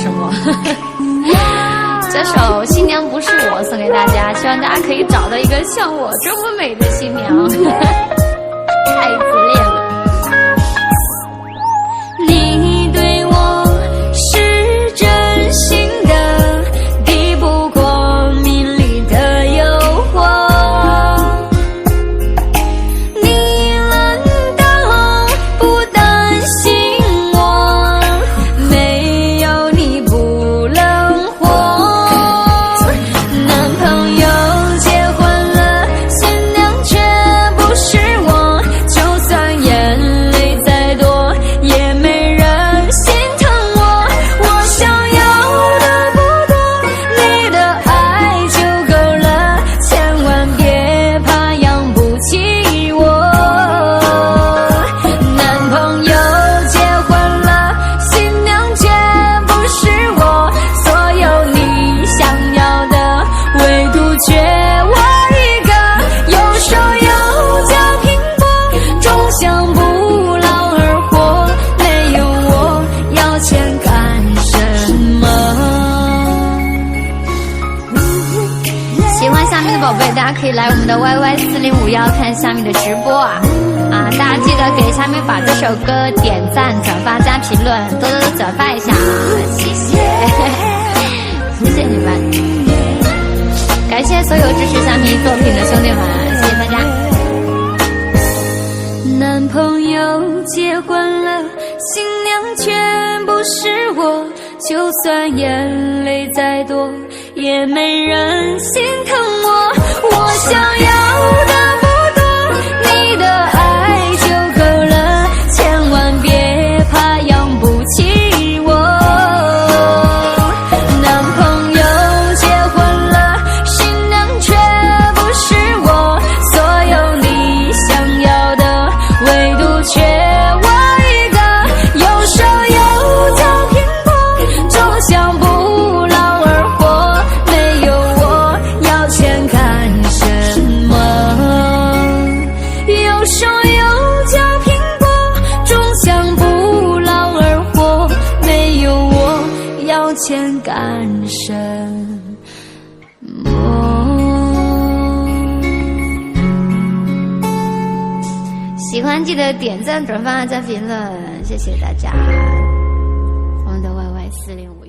什么。这首《新娘不是我》送给大家，希望大家可以找到一个像我这么美的新娘。太自恋了。你对我是真心的，抵不过名利的诱惑。你难道不担心我没有你不能活？男朋友结婚了，新娘却不是我，就算眼泪再多也没人心疼我。我想要的不多，你的爱就够了，千万别怕养不起我。男朋友结婚了，新娘却不是我，所有你想要的唯独缺我一个。有手有脚拼搏，终将不劳而获，没有我要钱干什么？喜欢虾米的宝贝，大家可以来我们的 YY4051看虾米的直播啊！大家记得给虾米把这首歌点赞、转发、加评论，多多转发一下啊！谢谢，谢谢你们，感谢所有支持虾米作品的兄弟们，谢谢大家。男朋友结婚了，新娘却不是我，就算眼泪再多也没人心疼我。我想要的不多，你的爱就够了，千万别怕养不起我。男朋友结婚了，新娘却不是我，所有你想要的唯独缺我一个。有手有脚拼搏，终将不劳而获，没有我要钱干什么？有手有脚拼搏，终将不劳而获，没有我要钱干什么？喜欢记得点赞、转发、加评论，谢谢大家。我们的 YY405。